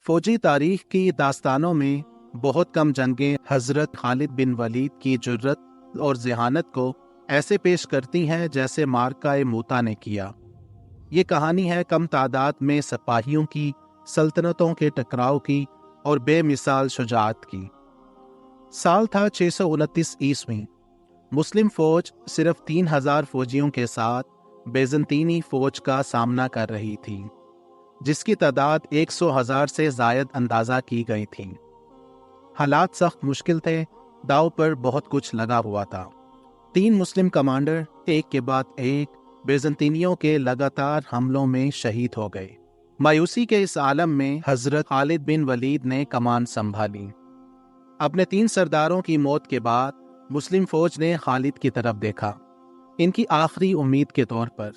فوجی تاریخ کی داستانوں میں بہت کم جنگیں حضرت خالد بن ولید کی جرت اور ذہانت کو ایسے پیش کرتی ہیں جیسے معرکہ موتا نے کیا۔ یہ کہانی ہے کم تعداد میں سپاہیوں کی، سلطنتوں کے ٹکراؤ کی اور بے مثال شجاعت کی۔ سال تھا 629 عیسوی۔ مسلم فوج صرف 3000 فوجیوں کے ساتھ بیزنطینی فوج کا سامنا کر رہی تھی، جس کی تعداد 100,000 سے زائد اندازہ کی گئی تھی۔ حالات سخت مشکل تھے، داؤ پر بہت کچھ لگا ہوا تھا۔ 3 مسلم کمانڈر ایک کے بعد ایک بیزنطینیوں کے لگاتار حملوں میں شہید ہو گئے۔ مایوسی کے اس عالم میں حضرت خالد بن ولید نے کمان سنبھالی۔ اپنے 3 سرداروں کی موت کے بعد مسلم فوج نے خالد کی طرف دیکھا، ان کی آخری امید کے طور پر،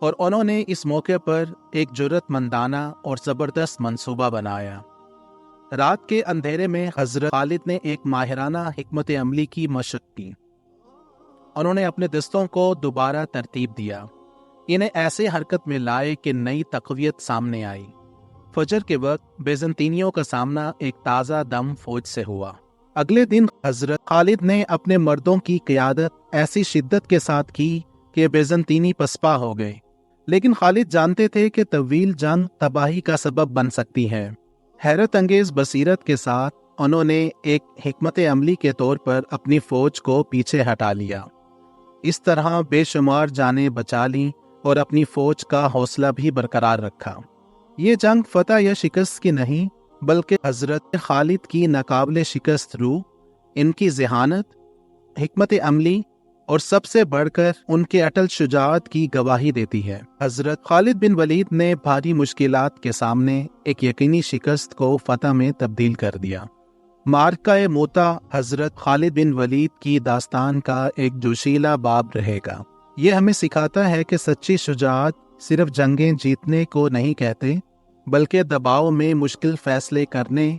اور انہوں نے اس موقع پر ایک جرأت مندانہ اور زبردست منصوبہ بنایا۔ رات کے اندھیرے میں حضرت خالد نے ایک ماہرانہ حکمت عملی کی مشق کی۔ انہوں نے اپنے دستوں کو دوبارہ ترتیب دیا، انہیں ایسے حرکت میں لائے کہ نئی تقویت سامنے آئی۔ فجر کے وقت بیزنطینیوں کا سامنا ایک تازہ دم فوج سے ہوا۔ اگلے دن حضرت خالد نے اپنے مردوں کی قیادت ایسی شدت کے ساتھ کی کہ بیزنطینی پسپا ہو گئے، لیکن خالد جانتے تھے کہ طویل جنگ تباہی کا سبب بن سکتی ہے۔ حیرت انگیز بصیرت کے ساتھ انہوں نے ایک حکمت عملی کے طور پر اپنی فوج کو پیچھے ہٹا لیا۔ اس طرح بے شمار جانیں بچا لیں اور اپنی فوج کا حوصلہ بھی برقرار رکھا۔ یہ جنگ فتح یا شکست کی نہیں، بلکہ حضرت خالد کی ناقابل شکست روح، ان کی ذہانت، حکمت عملی اور سب سے بڑھ کر ان کے اٹل شجاعت کی گواہی دیتی ہے۔ حضرت خالد بن ولید نے بھاری مشکلات کے سامنے ایک یقینی شکست کو فتح میں تبدیل کر دیا۔ معرکہ موتا حضرت خالد بن ولید کی داستان کا ایک جوشیلا باب رہے گا۔ یہ ہمیں سکھاتا ہے کہ سچی شجاعت صرف جنگیں جیتنے کو نہیں کہتے، بلکہ دباؤ میں مشکل فیصلے کرنے،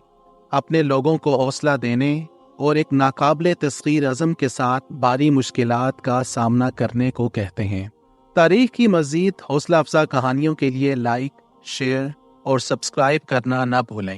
اپنے لوگوں کو حوصلہ دینے اور ایک ناقابل تسخیر عزم کے ساتھ بھاری مشکلات کا سامنا کرنے کو کہتے ہیں۔ تاریخ کی مزید حوصلہ افزا کہانیوں کے لیے لائک، شیئر اور سبسکرائب کرنا نہ بھولیں۔